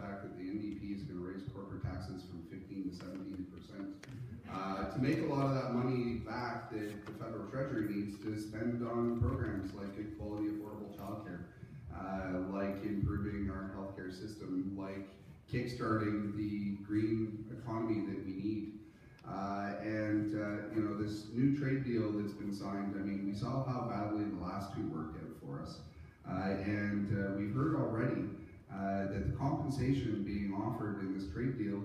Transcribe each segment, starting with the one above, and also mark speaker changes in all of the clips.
Speaker 1: fact that the NDP is going to raise corporate taxes from 15 to 17%. To make a lot of that money back that the federal treasury needs to spend on programs like good quality affordable childcare, like improving our healthcare system, like kickstarting the green economy that we need. You know, this new trade deal that's been signed, I mean, we saw how badly the last two worked out for us. We've heard already that the compensation being offered in this trade deal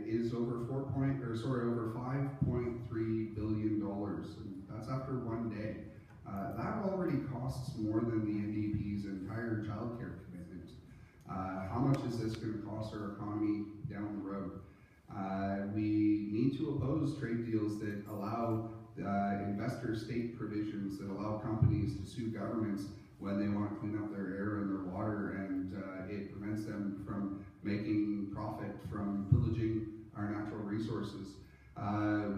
Speaker 1: is over over $5.3 billion. And that's after one day. That already costs more than the NDP's entire childcare commitment. How much is this going to cost our economy down the road? We need to oppose trade deals that allow investor state provisions that allow companies to sue governments when they want to clean up their air and their water, and it prevents them from making profit from pillaging our natural resources.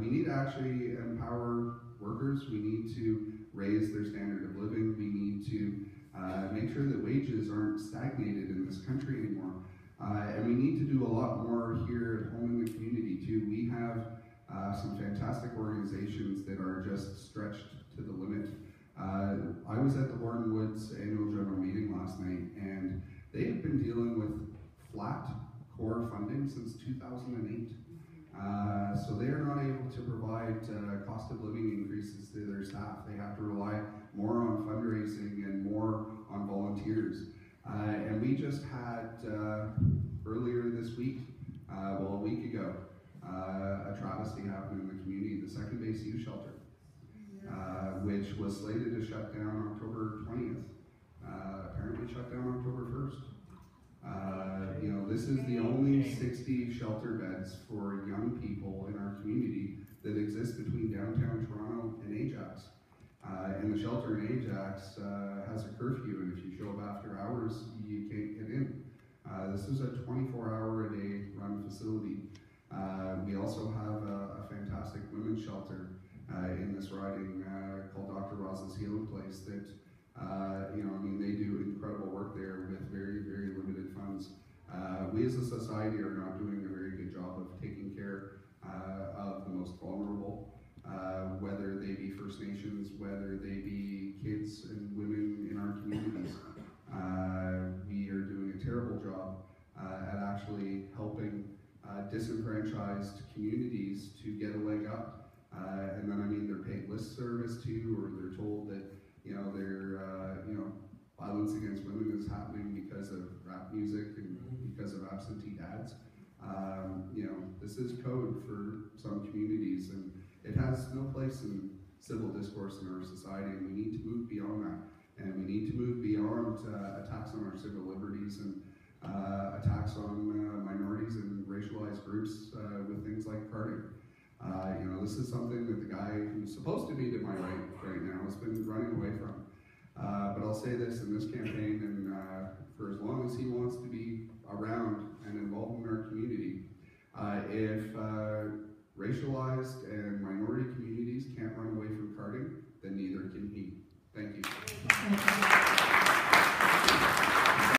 Speaker 1: We need to actually empower workers. We need to raise their standard of living. We need to make sure that wages aren't stagnated in this country anymore. And we need to do a lot more here at home in the community too. We have some fantastic organizations that are just stretched to the limit. I was at the Warren Woods annual general meeting last night, and they have been dealing with flat core funding since 2008. So they are not able to provide cost of living increases to their staff. They have to rely more on fundraising and more on volunteers. And we just had earlier this week, well, a week ago, a travesty happened in the community, the Second Base Youth Shelter, which was slated to shut down October 20th. Apparently shut down October 1st. You know, this is the only 60 shelter beds for young people in our community that exist between downtown Toronto and Ajax. And the shelter in Ajax has a curfew, and if you show up after hours, you can't get in. This is a 24-hour-a-day run facility. We also have a fantastic women's shelter in this riding called Dr. Ross's Healing Place that, you know, I mean, they do incredible work there with very, very limited funds. We as a society are not doing a very good job of taking care of the most vulnerable, whether they be First Nations, whether they be kids and women in our communities. We are doing a terrible job at actually helping disenfranchised communities to get a leg up. And then, I mean, they're paid list service too, or they're told that, you know, you know, violence against women is happening because of rap music and because of absentee dads. You know, this is code for some communities, and it has no place in civil discourse in our society, and we need to move beyond that. And we need to move beyond attacks on our civil liberties and attacks on minorities and racialized groups with things like carding. You know, this is something that the guy who's supposed to be to my right now has been running away from. But I'll say this in this campaign, and for as long as he wants to be around and involved in our community, if racialized